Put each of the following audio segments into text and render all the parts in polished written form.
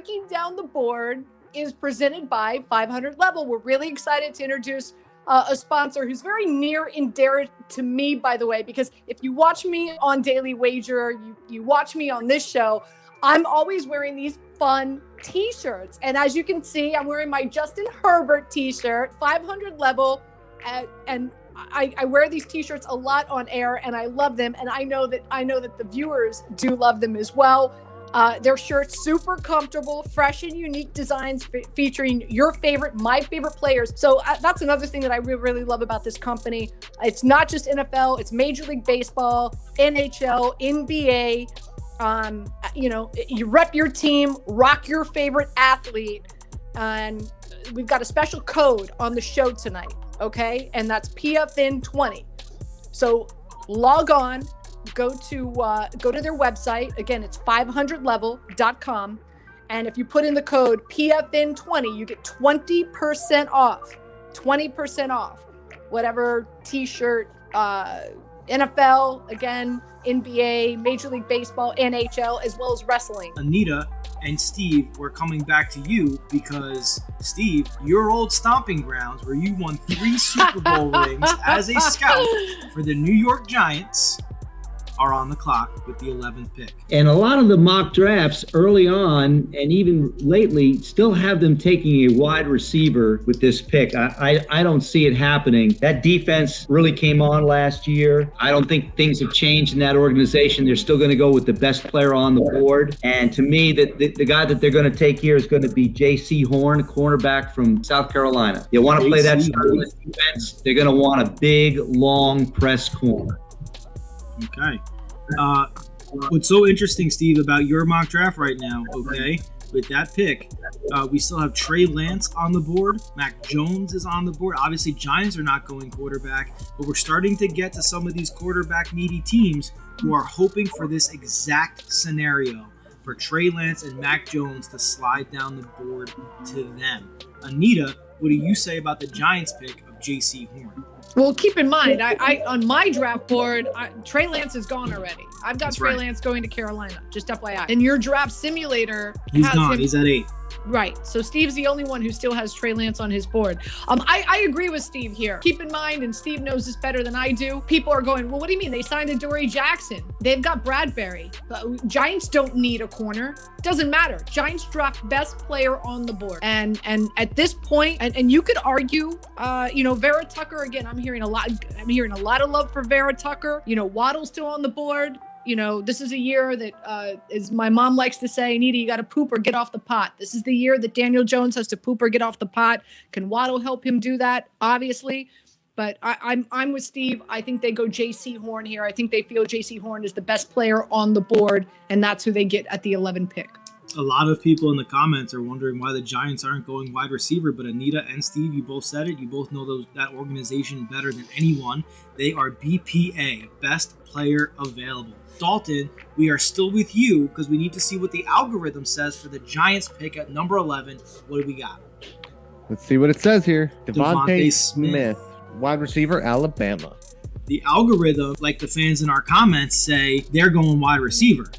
breaking down the board is presented by 500 Level. We're really excited to introduce a sponsor who's very near and dear to me, by the way, because if you watch me on Daily Wager, you watch me on this show, I'm always wearing these fun t-shirts. And as you can see, I'm wearing my Justin Herbert t-shirt, 500 Level, and I wear these t-shirts a lot on air, and I love them. And I know that the viewers do love them as well. Their shirts super comfortable, fresh and unique designs featuring my favorite players. So that's another thing that I really love about this company. It's not just NFL, it's Major League Baseball, NHL, NBA. You rep your team, rock your favorite athlete. And we've got a special code on the show tonight. Okay. And that's PFN20. So log on. Go to their website. Again, it's 500level.com. And if you put in the code PFN20, you get 20% off. 20% off. Whatever t-shirt, NFL, again, NBA, Major League Baseball, NHL, as well as wrestling. Anita and Steve, we're coming back to you because, Steve, your old stomping grounds where you won 3 Super Bowl rings as a scout for the New York Giants are on the clock with the 11th pick. And a lot of the mock drafts early on and even lately still have them taking a wide receiver with this pick. I don't see it happening. That defense really came on last year. I don't think things have changed in that organization. They're still going to go with the best player on the board. And to me, the guy that they're going to take here is going to be J.C. Horn, cornerback from South Carolina. You want to play that style of defense, they're going to want a big, long press corner. Okay. What's so interesting, Steve, about your mock draft right now, okay, with that pick, we still have Trey Lance on the board. Mac Jones is on the board. Obviously, Giants are not going quarterback, but we're starting to get to some of these quarterback-needy teams who are hoping for this exact scenario for Trey Lance and Mac Jones to slide down the board to them. Anita, what do you say about the Giants pick of J.C. Horn? Well, keep in mind, I on my draft board, Trey Lance is gone already. I've got Trey Lance going to Carolina, just FYI. In your draft simulator, he's gone. He's at 8. Right. So Steve's the only one who still has Trey Lance on his board. I agree with Steve here. Keep in mind, and Steve knows this better than I do, people are going, well, what do you mean? They signed a Dory Jackson. They've got Bradbury. Giants don't need a corner. Doesn't matter. Giants draft best player on the board. And at this point, and you could argue, Vera Tucker, again, I'm hearing a lot of love for Vera Tucker. Waddle's still on the board. This is a year that, as my mom likes to say, Anita, you got to poop or get off the pot. This is the year that Daniel Jones has to poop or get off the pot. Can Waddle help him do that? Obviously. But I'm with Steve. I think they go J.C. Horn here. I think they feel J.C. Horn is the best player on the board, and that's who they get at the 11th pick. A lot of people in the comments are wondering why the Giants aren't going wide receiver, but Anita and Steve, you both said it. You both know that organization better than anyone. They are BPA, best player available. Dalton, we are still with you because we need to see what the algorithm says for the Giants pick at number 11. What do we got? Let's see what it says here. Devontae Smith, wide receiver, Alabama. The algorithm, like the fans in our comments, say they're going wide receiver.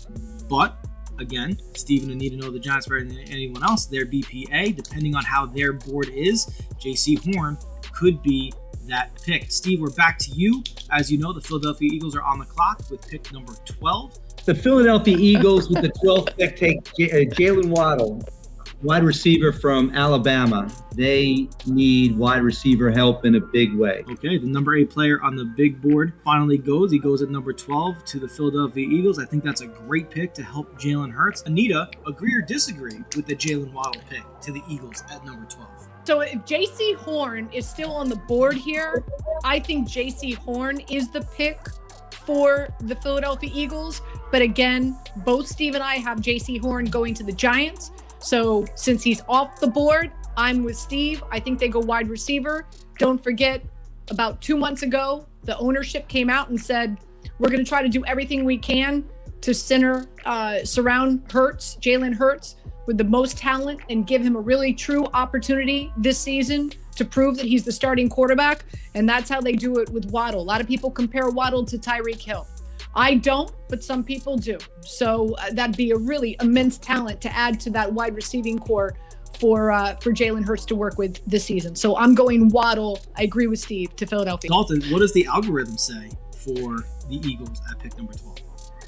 But, again, Steve and Anita know the Giants better than anyone else. They're BPA. Depending on how their board is, J.C. Horn could be that pick. Steve, we're back to you. As you know, the Philadelphia Eagles are on the clock with pick number 12. The Philadelphia Eagles with the 12th pick take Jalen Waddle, wide receiver from Alabama. They need wide receiver help in a big way. Okay, the number 8 player on the big board finally goes. He goes at number 12 to the Philadelphia Eagles. I think that's a great pick to help Jalen Hurts. Anita, agree or disagree with the Jalen Waddle pick to the Eagles at number 12? So if J.C. Horn is still on the board here, I think J.C. Horn is the pick for the Philadelphia Eagles. But again, both Steve and I have J.C. Horn going to the Giants. So since he's off the board, I'm with Steve. I think they go wide receiver. Don't forget, about 2 months ago, the ownership came out and said, we're going to try to do everything we can to surround Jalen Hurts, with the most talent and give him a really true opportunity this season to prove that he's the starting quarterback. And that's how they do it with Waddle. A lot of people compare Waddle to Tyreek Hill. I don't, but some people do. So that'd be a really immense talent to add to that wide receiving core for Jalen Hurts to work with this season. So I'm going Waddle. I agree with Steve, to Philadelphia. Dalton, what does the algorithm say for the Eagles at pick number 12?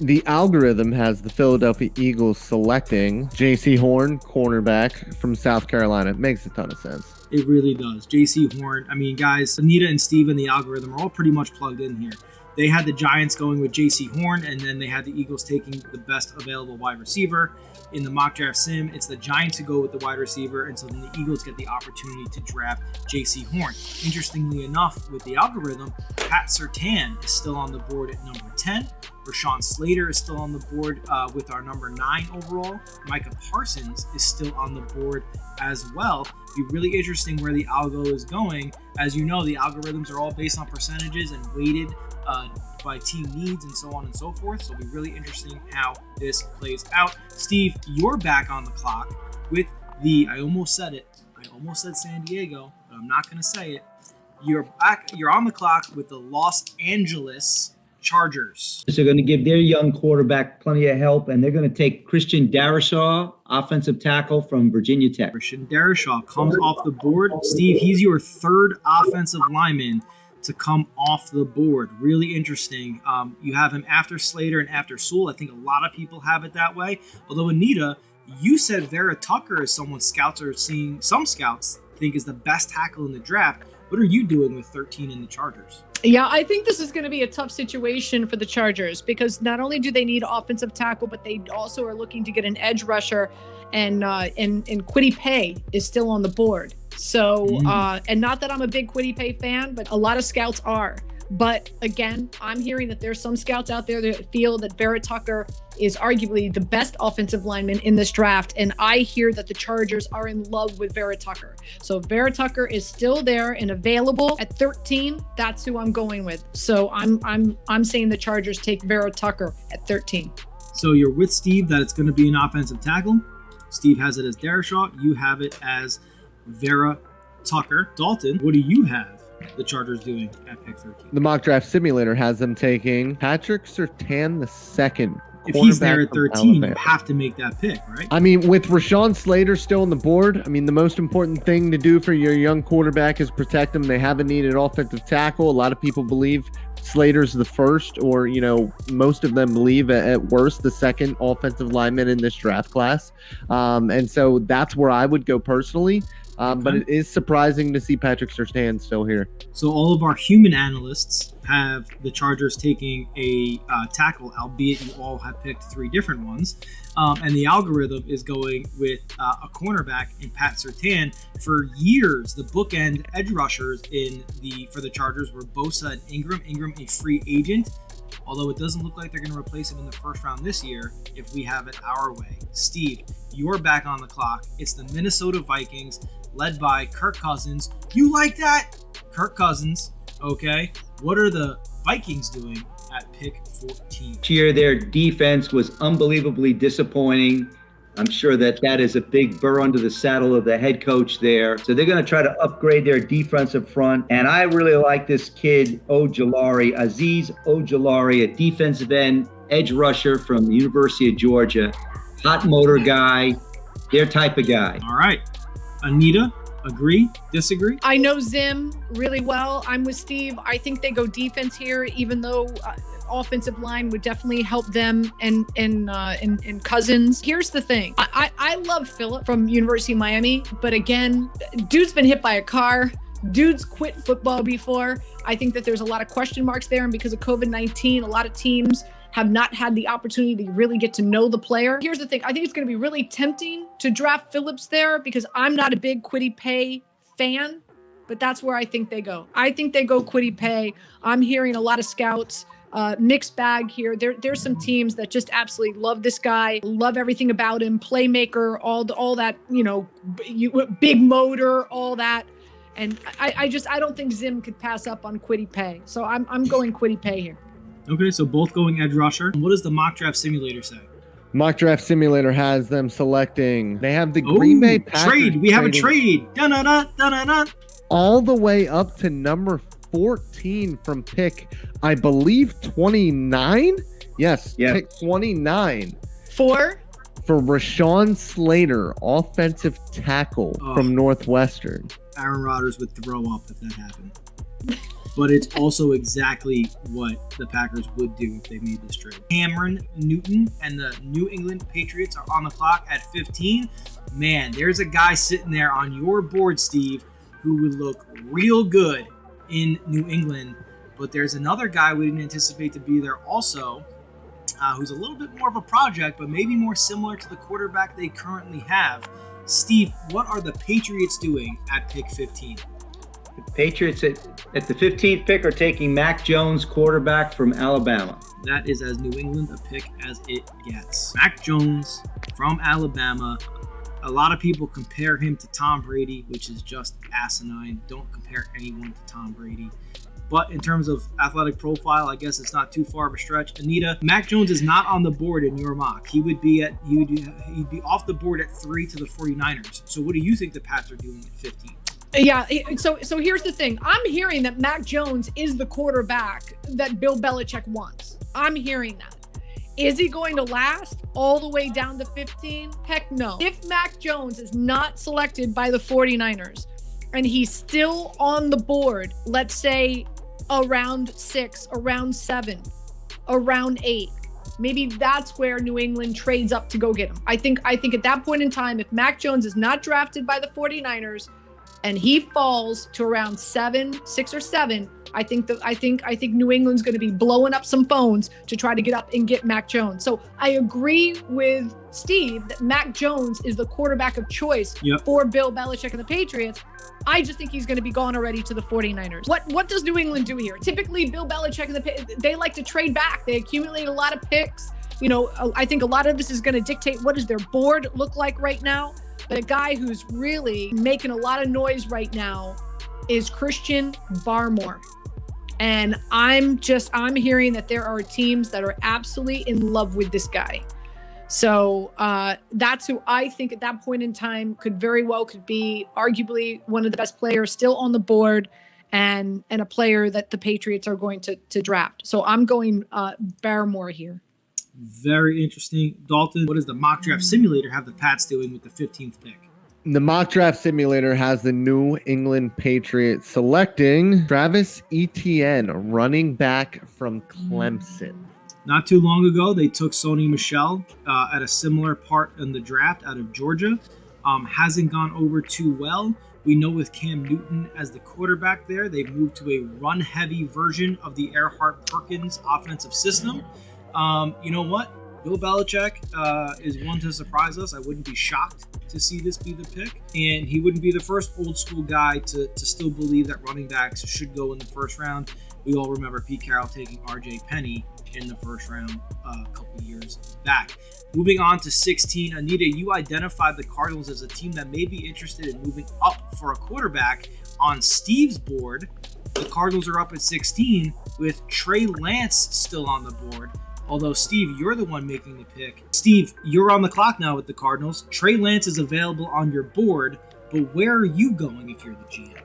The algorithm has the Philadelphia Eagles selecting J.C. Horn, cornerback from South Carolina. It makes a ton of sense. It really does. J.C. Horn. I mean, guys, Anita and Steve and the algorithm are all pretty much plugged in here. They had the Giants going with J.C. Horn, and then they had the Eagles taking the best available wide receiver. In the mock draft sim, it's the Giants who go with the wide receiver, and so then the Eagles get the opportunity to draft J.C. Horn. Interestingly enough, with the algorithm, Pat Surtain is still on the board at number 10. Rashawn Slater is still on the board with our number 9 overall. Micah Parsons is still on the board as well. It'll be really interesting where the algo is going. As you know, the algorithms are all based on percentages and weighted by team needs and so on and so forth. So it'll be really interesting how this plays out. Steve, you're back on the clock with the, I almost said San Diego, but I'm not going to say it. You're on the clock with the Los Angeles Chargers. They're going to give their young quarterback plenty of help, and they're going to take Christian Darrisaw, offensive tackle from Virginia Tech. Christian Darrisaw comes off the board. Steve, he's your third offensive lineman to come off the board. Really interesting. You have him after Slater and after Sewell. I think a lot of people have it that way. Although, Anita, you said 𝗬𝗢𝗘𝗏 is someone some scouts think is the best tackle in the draft. What are you doing with 13 in the Chargers? Yeah, I think this is going to be a tough situation for the Chargers because not only do they need offensive tackle, but they also are looking to get an edge rusher, and Kwity Paye is still on the board. So, and not that I'm a big Kwity Paye fan, but a lot of scouts are. But again, I'm hearing that there's some scouts out there that feel that 𝗬𝗢𝗘𝗏 is arguably the best offensive lineman in this draft. And I hear that the Chargers are in love with 𝗬𝗢𝗏𝗏. So 𝗬𝗢𝗏𝗏 is still there and available at 13. That's who I'm going with. So I'm saying the Chargers take 𝗬𝗢𝗏𝗏 at 13. So you're with Steve that it's going to be an offensive tackle. Steve has it as Darrisaw. You have it as 𝗬𝗢𝗏𝗏𝗏. Dalton, what do you have the Chargers doing at pick 13? The mock draft simulator has them taking Patrick Surtain II. If he's there at 13, you have to make that pick, right? I mean, with Rashawn Slater still on the board, I mean, the most important thing to do for your young quarterback is protect them. They haven't needed offensive tackle. A lot of people believe Slater's the first, or, you know, most of them believe at worst the second offensive lineman in this draft class. And so that's where I would go personally. But it is surprising to see Patrick Surtain still here. So all of our human analysts have the Chargers taking a tackle, albeit you all have picked 3 different ones. And the algorithm is going with a cornerback in Pat Surtain. For years, the bookend edge rushers for the Chargers were Bosa and Ingram. Ingram, a free agent. Although it doesn't look like they're going to replace him in the first round this year if we have it our way. Steve, you're back on the clock. It's the Minnesota Vikings, led by Kirk Cousins. You like that? Kirk Cousins, okay. What are the Vikings doing at pick 14? This year, their defense was unbelievably disappointing. I'm sure that is a big burr under the saddle of the head coach there. So they're going to try to upgrade their defensive front. And I really like this kid, Azeez Ojulari, a defensive end, edge rusher from the University of Georgia. Hot motor guy, their type of guy. All right. Anita, agree, disagree? I know Zim really well. I'm with Steve. I think they go defense here, even though offensive line would definitely help them and Cousins. Here's the thing. I love Phillip from University of Miami, but again, dude's been hit by a car. Dude's quit football before. I think that there's a lot of question marks there, and because of COVID-19, a lot of teams have not had the opportunity to really get to know the player. Here's the thing. I think it's going to be really tempting to draft Phillips there because I'm not a big Kwity Paye fan, but that's where I think they go. I think they go Kwity Paye. I'm hearing a lot of scouts, mixed bag here. There's some teams that just absolutely love this guy, love everything about him, playmaker, all that, you know, big motor, all that. And I don't think Zim could pass up on Kwity Paye. So I'm going Kwity Paye here. Okay, so both going edge rusher. What does the mock draft simulator say? Mock draft simulator has them selecting. They have the Green Bay Packers. Trade. We have a trade. Da-na-na. All the way up to number 14 from pick, I believe, 29. Yes. Yeah. Pick 29 For Rashawn Slater, offensive tackle from Northwestern. Aaron Rodgers would throw up if that happened. But it's also exactly what the Packers would do if they made this trade. Cameron Newton and the New England Patriots are on the clock at 15. Man, there's a guy sitting there on your board, Steve, who would look real good in New England. But there's another guy we didn't anticipate to be there also, who's a little bit more of a project, but maybe more similar to the quarterback they currently have. Steve, what are the Patriots doing at pick 15? The Patriots at the 15th pick are taking Mac Jones, quarterback from Alabama. That is as New England a pick as it gets. Mac Jones from Alabama. A lot of people compare him to Tom Brady, which is just asinine. Don't compare anyone to Tom Brady. But in terms of athletic profile, I guess it's not too far of a stretch. Anita, Mac Jones is not on the board in your mock. He'd be off the board at 3 to the 49ers. So what do you think the Pats are doing at 15? Yeah, so here's the thing. I'm hearing that Mac Jones is the quarterback that Bill Belichick wants. I'm hearing that. Is he going to last all the way down to 15? Heck no. If Mac Jones is not selected by the 49ers and he's still on the board, let's say around 6, around 7, around 8, maybe that's where New England trades up to go get him. I think at that point in time, if Mac Jones is not drafted by the 49ers and he falls to around 6 or 7, I think New England's going to be blowing up some phones to try to get up and get Mac Jones. So I agree with Steve that Mac Jones is the quarterback of choice for Bill Belichick and the Patriots. I just think he's going to be gone already to the 49ers. What does New England do here? Typically, Bill Belichick and they like to trade back. They accumulate a lot of picks. You know, I think a lot of this is going to dictate what does their board look like right now. But a guy who's really making a lot of noise right now is Christian Barmore. And I'm hearing that there are teams that are absolutely in love with this guy. So that's who I think at that point in time could be arguably one of the best players still on the board and a player that the Patriots are going to draft. So I'm going Barmore here. Very interesting. Dalton, what does the mock draft simulator have the Pats doing with the 15th pick? The mock draft simulator has the New England Patriots selecting Travis Etienne, running back from Clemson. Not too long ago, they took Sony Michel at a similar part in the draft out of Georgia. Hasn't gone over too well. We know with Cam Newton as the quarterback there, they've moved to a run-heavy version of the Erhardt-Perkins offensive system. You know what? Bill Belichick is one to surprise us. I wouldn't be shocked to see this be the pick. And he wouldn't be the first old school guy to still believe that running backs should go in the first round. We all remember Pete Carroll taking R.J. Penny in the first round a couple years back. Moving on to 16, Anita, you identified the Cardinals as a team that may be interested in moving up for a quarterback. On Steve's board, the Cardinals are up at 16 with Trey Lance still on the board. Although, Steve, you're the one making the pick. Steve, you're on the clock now with the Cardinals. Trey Lance is available on your board, but where are you going if you're the GM?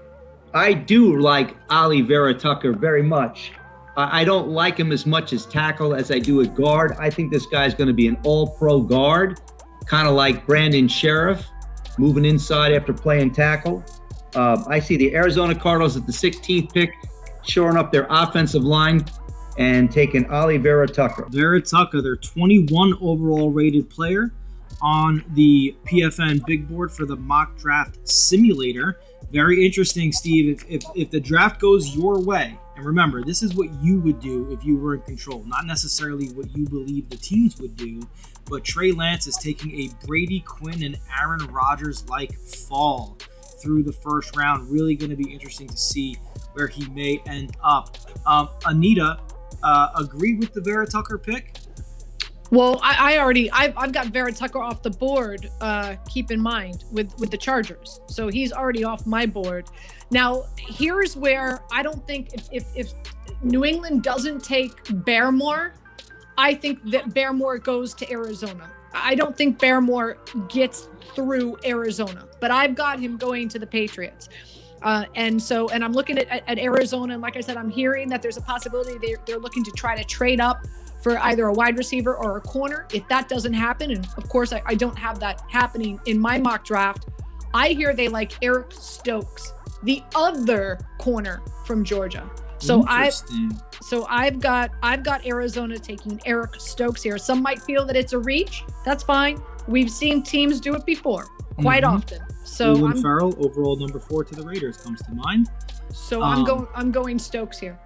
I do like 𝗙𝗢𝗟𝗡𝗥𝗘 very much. I don't like him as much as tackle as I do at guard. I think this guy's going to be an all-pro guard, kind of like Brandon Sheriff, moving inside after playing tackle. I see the Arizona Cardinals at the 16th pick, shoring up their offensive line and taking 𝗙𝗢𝗟𝗡𝗥𝗘. 𝗙𝗢𝗡𝗥𝗘, their 21 overall rated player on the PFN big board for the mock draft simulator. Very interesting, Steve. If the draft goes your way, and remember, this is what you would do if you were in control, not necessarily what you believe the teams would do, but Trey Lance is taking a Brady Quinn and Aaron Rodgers-like fall through the first round. Really going to be interesting to see where he may end up. Anita, agree with the 𝗙𝗢𝗡𝗥𝗘 pick? Well, I've got 𝗙𝗢𝗡𝗥𝗘 off the board, keep in mind, with the Chargers. So he's already off my board. Now, here's where I don't think if New England doesn't take Barmore, I think that Barmore goes to Arizona. I don't think Barmore gets through Arizona, but I've got him going to the Patriots. And I'm looking at Arizona, and like I said, I'm hearing that there's a possibility they're looking to try to trade up for either a wide receiver or a corner. If that doesn't happen, and of course I don't have that happening in my mock draft, I hear they like Eric Stokes, the other corner from Georgia. So I've got Arizona taking Eric Stokes here. Some might feel that it's a reach. That's fine. We've seen teams do it before quite often. So Clelin Ferrell, overall number 4 to the Raiders, comes to mind. So I'm going Stokes here.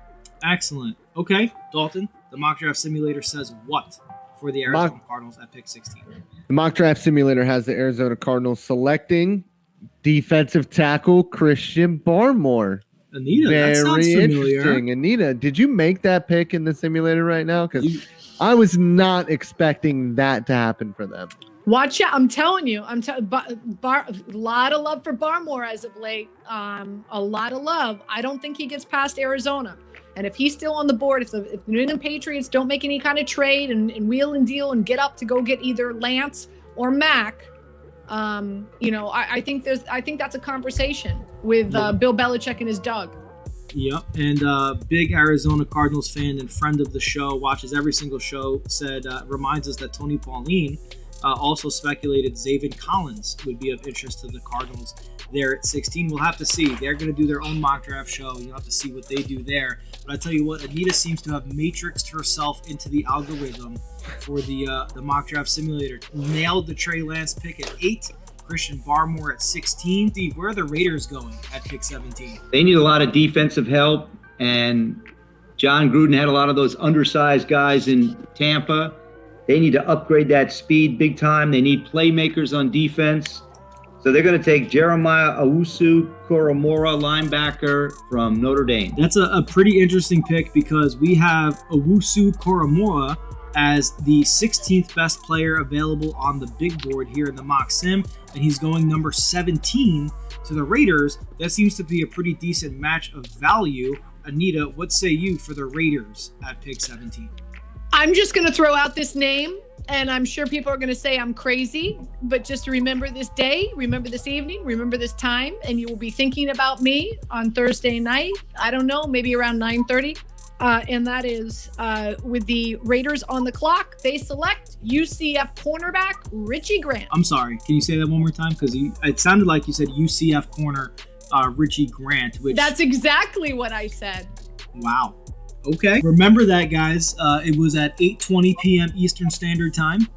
Excellent. Okay, Dalton, the mock draft simulator says what for the Arizona Cardinals at pick 16? The mock draft simulator has the Arizona Cardinals selecting defensive tackle Christian Barmore. Anita, that sounds familiar. Interesting. Anita, did you make that pick in the simulator right now? Because I was not expecting that to happen for them. Watch out. I'm telling you. A lot of love for Barmore as of late. A lot of love. I don't think he gets past Arizona. And if he's still on the board, if the New England Patriots don't make any kind of trade and wheel and deal and get up to go get either Lance or Mac, I think that's a conversation with Bill Belichick and his Doug. Yep, and big Arizona Cardinals fan and friend of the show, watches every single show, reminds us that Tony Pauline also speculated Zaven Collins would be of interest to the Cardinals there at 16. We'll have to see. They're going to do their own mock draft show. You'll have to see what they do there. But I tell you what, Anita seems to have matrixed herself into the algorithm for the mock draft simulator. Nailed the Trey Lance pick at 8. Christian Barmore at 16. Steve, where are the Raiders going at pick 17? They need a lot of defensive help, and John Gruden had a lot of those undersized guys in Tampa. They need to upgrade that speed big time. They need playmakers on defense. So they're going to take Jeremiah Owusu-Koramoah, linebacker from Notre Dame. That's a pretty interesting pick because we have Owusu-Koramoah as the 16th best player available on the big board here in the mock sim, and he's going number 17 to the Raiders. That seems to be a pretty decent match of value. Anita, what say you for the Raiders at pick 17? I'm just going to throw out this name, and I'm sure people are going to say I'm crazy, but just remember this day, remember this evening, remember this time, and you will be thinking about me on Thursday night. I don't know, maybe around 9:30. And that is with the Raiders on the clock. They select UCF cornerback Richie Grant. I'm sorry. Can you say that one more time? Because it sounded like you said UCF corner Richie Grant. That's exactly what I said. Wow. Okay. Remember that, guys. It was at 8:20 p.m. Eastern Standard Time,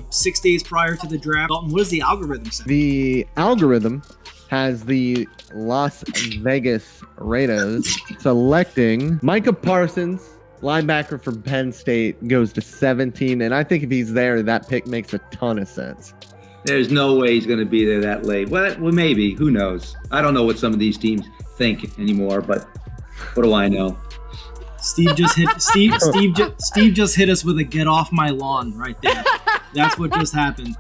6 days prior to the draft. Dalton, what does the algorithm say? The algorithm has the Las Vegas Raiders selecting Micah Parsons, linebacker from Penn State, goes to 17. And I think if he's there, that pick makes a ton of sense. There's no way he's going to be there that late. Well, maybe. Who knows? I don't know what some of these teams think anymore, but what do I know? Steve just hit Steve just hit us with a "get off my lawn" right there. That's what just happened.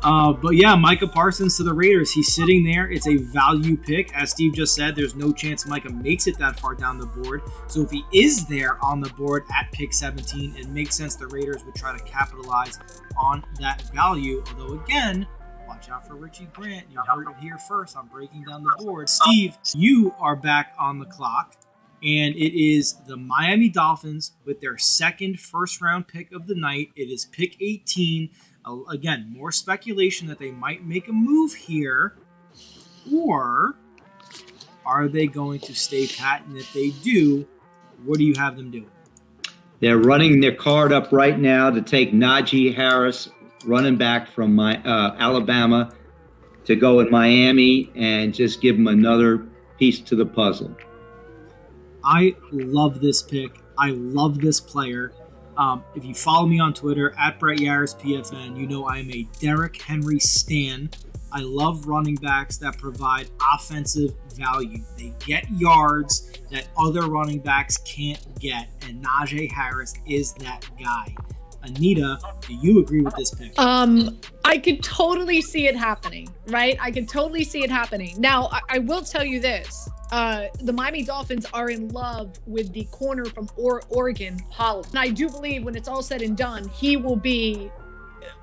But yeah, Micah Parsons to the Raiders. He's sitting there. It's a value pick. As Steve just said, there's no chance Micah makes it that far down the board. So if he is there on the board at pick 17, it makes sense the Raiders would try to capitalize on that value. Although, again, watch out for Richie Grant. You heard it here first. I'm breaking down the board. Steve, you are back on the clock. And it is the Miami Dolphins with their second first-round pick of the night. It is pick 18. Again, more speculation that they might make a move here. Or are they going to stay pat? And if they do, what do you have them do? They're running their card up right now to take Najee Harris, running back from Alabama, to go in Miami and just give them another piece to the puzzle. I love this pick. I love this player. If you follow me on Twitter, at @BrettYarsPFN, you know I am a Derrick Henry stan. I love running backs that provide offensive value. They get yards that other running backs can't get, and Najee Harris is that guy. Anita, do you agree with this pick? I could totally see it happening, right? I could totally see it happening. Now, I will tell you this. The Miami Dolphins are in love with the corner from Oregon, Holland. And I do believe when it's all said and done, he will be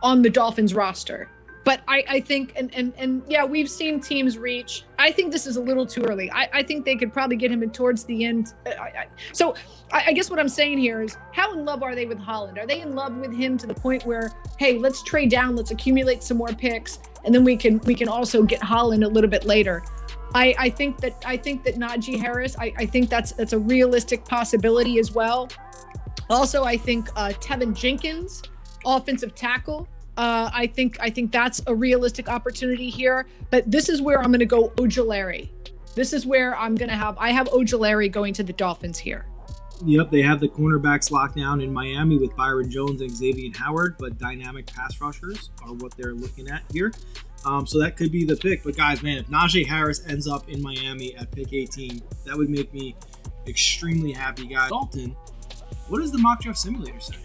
on the Dolphins roster. But I think, and yeah, we've seen teams reach. I think this is a little too early. I think they could probably get him in towards the end. So I guess what I'm saying here is, how in love are they with Holland? Are they in love with him to the point where, hey, let's trade down, let's accumulate some more picks, and then we can also get Holland a little bit later. I think that Najee Harris, I think that's a realistic possibility as well. Also, I think Tevin Jenkins, offensive tackle. I think that's a realistic opportunity here. But this is where I'm going to go 𝗙𝗢𝗟𝗟𝗢𝗪. This is where I have 𝗙𝗢𝗟𝗟𝗢𝗪 going to the Dolphins here. Yep, they have the cornerbacks locked down in Miami with Byron Jones and Xavier Howard, but dynamic pass rushers are what they're looking at here. So that could be the pick. But guys, man, if Najee Harris ends up in Miami at pick 18, that would make me extremely happy, guys. Dalton, what does the mock draft simulator say?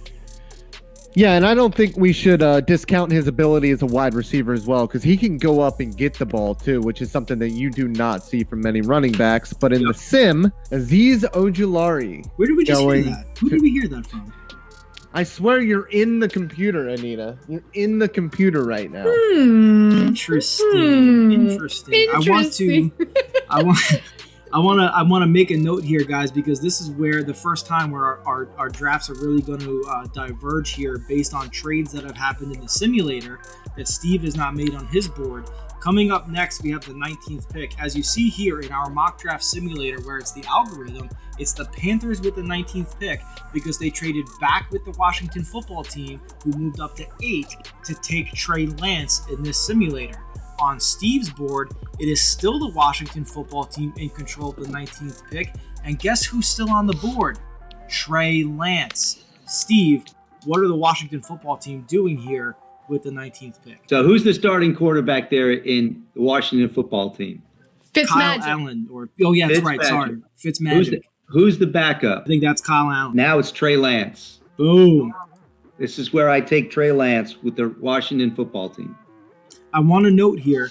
Yeah, and I don't think we should discount his ability as a wide receiver as well, because he can go up and get the ball too, which is something that you do not see from many running backs. But in the sim, Azeez Ojulari. Where did we just hear that? Who did we hear that from? I swear you're in the computer, Anita. You're in the computer right now. Interesting. I want to make a note here, guys, because this is where the first time where our drafts are really going to diverge here based on trades that have happened in the simulator that Steve has not made on his board. Coming up next, we have the 19th pick. As you see here in our mock draft simulator, where it's the algorithm, it's the Panthers with the 19th pick because they traded back with the Washington football team, who moved up to 8 to take Trey Lance in this simulator. On Steve's board, it is still the Washington football team in control of the 19th pick. And guess who's still on the board? Trey Lance. Steve, what are the Washington football team doing here with the 19th pick? So who's the starting quarterback there in the Washington football team? Kyle Allen. That's right. Sorry. Fitzmagic. Who's the backup? I think that's Kyle Allen. Now it's Trey Lance. Boom. This is where I take Trey Lance with the Washington football team. I want to note here,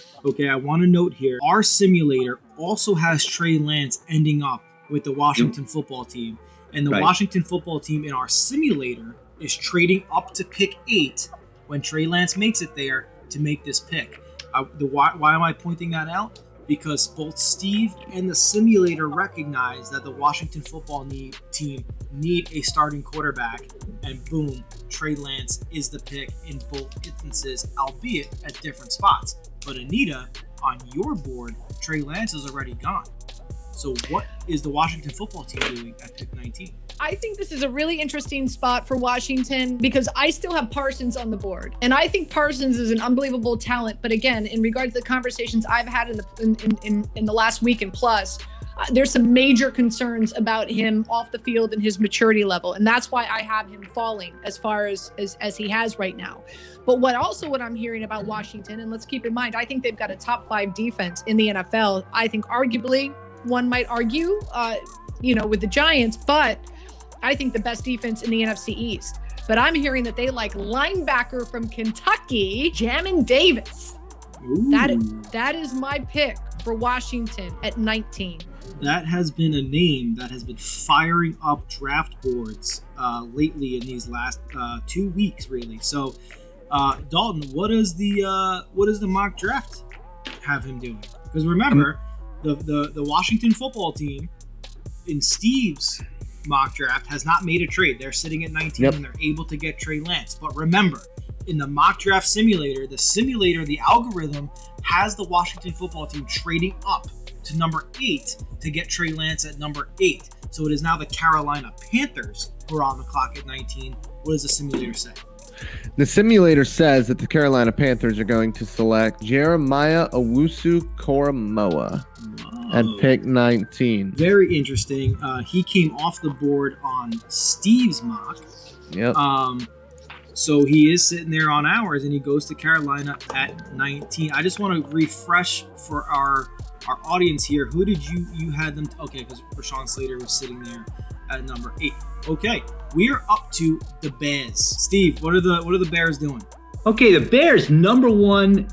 our simulator also has Trey Lance ending up with the Washington football team. And the Washington football team in our simulator is trading up to pick 8 when Trey Lance makes it there to make this pick. Why am I pointing that out? Because both Steve and the simulator recognize that the Washington football team need a starting quarterback, and boom, Trey Lance is the pick in both instances, albeit at different spots. But Anita, on your board, Trey Lance is already gone. So what is the Washington football team doing at pick 19? I think this is a really interesting spot for Washington because I still have Parsons on the board. And I think Parsons is an unbelievable talent. But again, in regard to the conversations I've had in the last week and plus, there's some major concerns about him off the field and his maturity level. And that's why I have him falling as far as he has right now. But what I'm hearing about Washington, and let's keep in mind, I think they've got a top 5 defense in the NFL. I think arguably one might argue, with the Giants, but I think the best defense in the NFC East. But I'm hearing that they like linebacker from Kentucky, Jamin Davis. Ooh. That is my pick for Washington at 19. That has been a name that has been firing up draft boards lately in these last 2 weeks, really. So, Dalton, what does the mock draft have him doing? Because remember, the Washington football team in Steve's mock draft has not made a trade. They're sitting at 19 and they're able to get Trey Lance. But remember, in the mock draft simulator, the algorithm has the Washington football team trading up to number 8 to get Trey Lance at number 8. So it is now the Carolina Panthers who are on the clock at 19. What does the simulator say? The simulator says that the Carolina Panthers are going to select Jeremiah Owusu-Koramoah at pick 19. Very interesting. He came off the board on Steve's mock. Yep. So he is sitting there on ours, and he goes to Carolina at 19. I just want to refresh for our audience here. Who did you had them? Okay, because Rashawn Slater was sitting there at number 8. Okay, we are up to the Bears. Steve, what are the Bears doing? Okay, the Bears' number one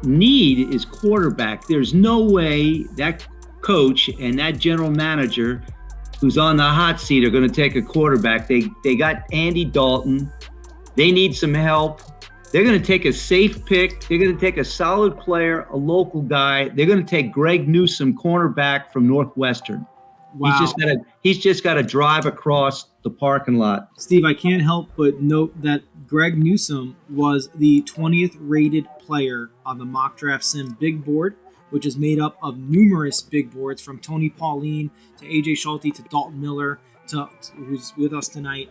need is quarterback. There's no way that coach and that general manager who's on the hot seat are going to take a quarterback. They got Andy Dalton. They need some help They're going to take a safe pick. They're going to take a solid player, a local guy. They're going to take Greg Newsome, cornerback from Northwestern. Wow. He's just got to drive across the parking lot. Steve, I can't help but note that Greg Newsome was the 20th rated player on the Mock Draft Sim Big Board, which is made up of numerous big boards from Tony Pauline to AJ Schulte to Dalton Miller to who's with us tonight.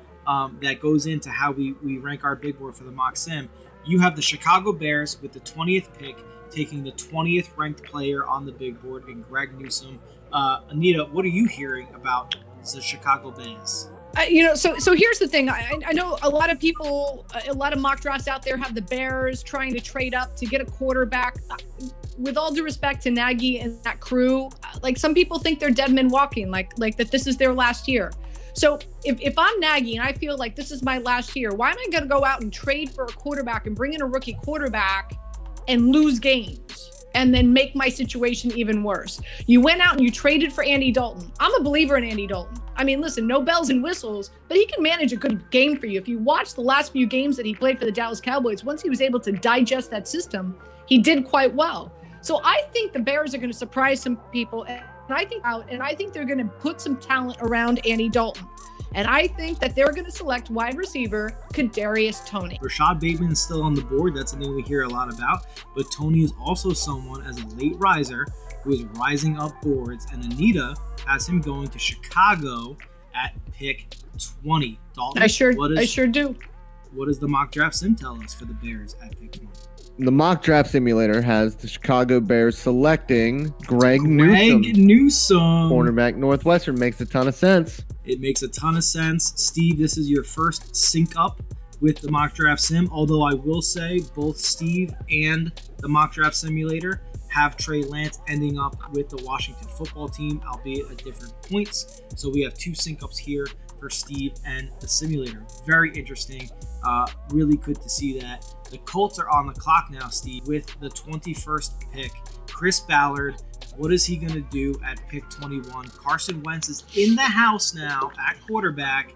That goes into how we rank our big board for the Mock Sim. You have the Chicago Bears with the 20th pick, taking the 20th ranked player on the big board in Greg Newsome. Anita, what are you hearing about the Chicago Bears? So here's the thing. I know a lot of people, a lot of mock drafts out there have the Bears trying to trade up to get a quarterback. With all due respect to Nagy and that crew, like some people think they're dead men walking, like that this is their last year. So if I'm Nagy and I feel like this is my last year, why am I going to go out and trade for a quarterback and bring in a rookie quarterback and lose games and then make my situation even worse? You went out and you traded for Andy Dalton. I'm a believer in Andy Dalton. I mean, listen, no bells and whistles, but he can manage a good game for you. If you watch the last few games that he played for the Dallas Cowboys, once he was able to digest that system, he did quite well. So I think the Bears are going to surprise some people, and I think they're going to put some talent around Andy Dalton. And I think that they're going to select wide receiver Kadarius Toney. Rashad Bateman is still on the board. That's something we hear a lot about. But Toney is also someone, as a late riser, who is rising up boards. And Anita has him going to Chicago at pick 20. Dalton, I sure do. What does the mock draft sim tell us for the Bears at pick 20? The mock draft simulator has the Chicago Bears selecting Greg Newsome, cornerback Northwestern. Makes a ton of sense. It makes a ton of sense. Steve, this is your first sync up with the mock draft sim, although I will say both Steve and the mock draft simulator have Trey Lance ending up with the Washington football team, albeit at different points. So we have two sync ups here for Steve and the simulator. Very interesting. Really good to see that. The Colts are on the clock now, Steve, with the 21st pick. Chris Ballard, what is he going to do at pick 21? Carson Wentz is in the house now at quarterback.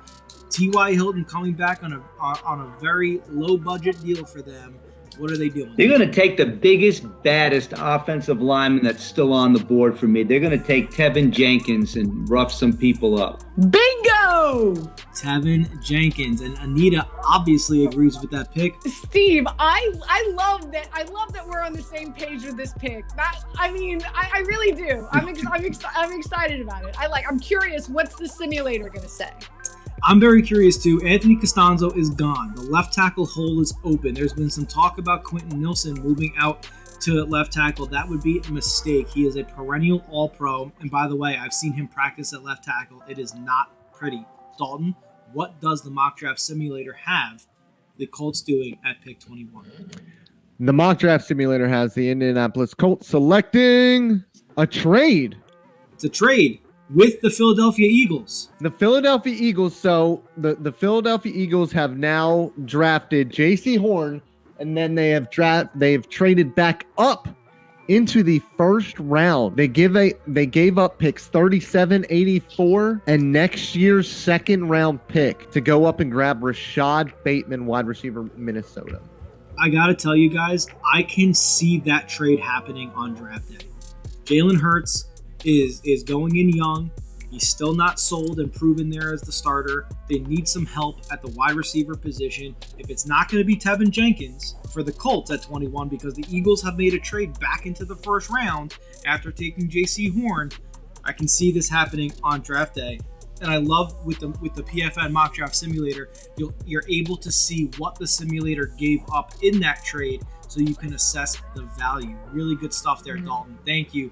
T.Y. Hilton coming back on a very low budget deal for them. What are they doing? They're going to take the biggest, baddest offensive lineman that's still on the board for me. They're going to take Tevin Jenkins and rough some people up. Bingo! Tevin Jenkins, and Anita obviously agrees with that pick. Steve, I love that. I love that we're on the same page with this pick. I really do. I'm excited about it. I'm curious. What's the simulator going to say? I'm very curious too. Anthony Costanzo is gone. The left tackle hole is open. There's been some talk about Quentin Nilsson moving out to left tackle. That would be a mistake. He is a perennial All-Pro. And by the way, I've seen him practice at left tackle. It is not pretty. Dalton, what does the mock draft simulator have the Colts doing at pick 21? The mock draft simulator has the Indianapolis Colts selecting a trade. It's a trade with the Philadelphia Eagles. The Philadelphia Eagles. So the Philadelphia Eagles have now drafted J.C. Horn, and then they've traded back up into the first round. They gave up picks 37, 84, and next year's second round pick to go up and grab Rashad Bateman, wide receiver, Minnesota. I gotta tell you guys, I can see that trade happening on draft day. Jalen Hurts is going in young. He's still not sold and proven there as the starter. They need some help at the wide receiver position. If it's not going to be Tevin Jenkins for the Colts at 21, because the Eagles have made a trade back into the first round after taking J.C. Horn, I can see this happening on draft day. And I love with the PFN Mock Draft Simulator, you're able to see what the simulator gave up in that trade so you can assess the value. Really good stuff there, Dalton. Thank you.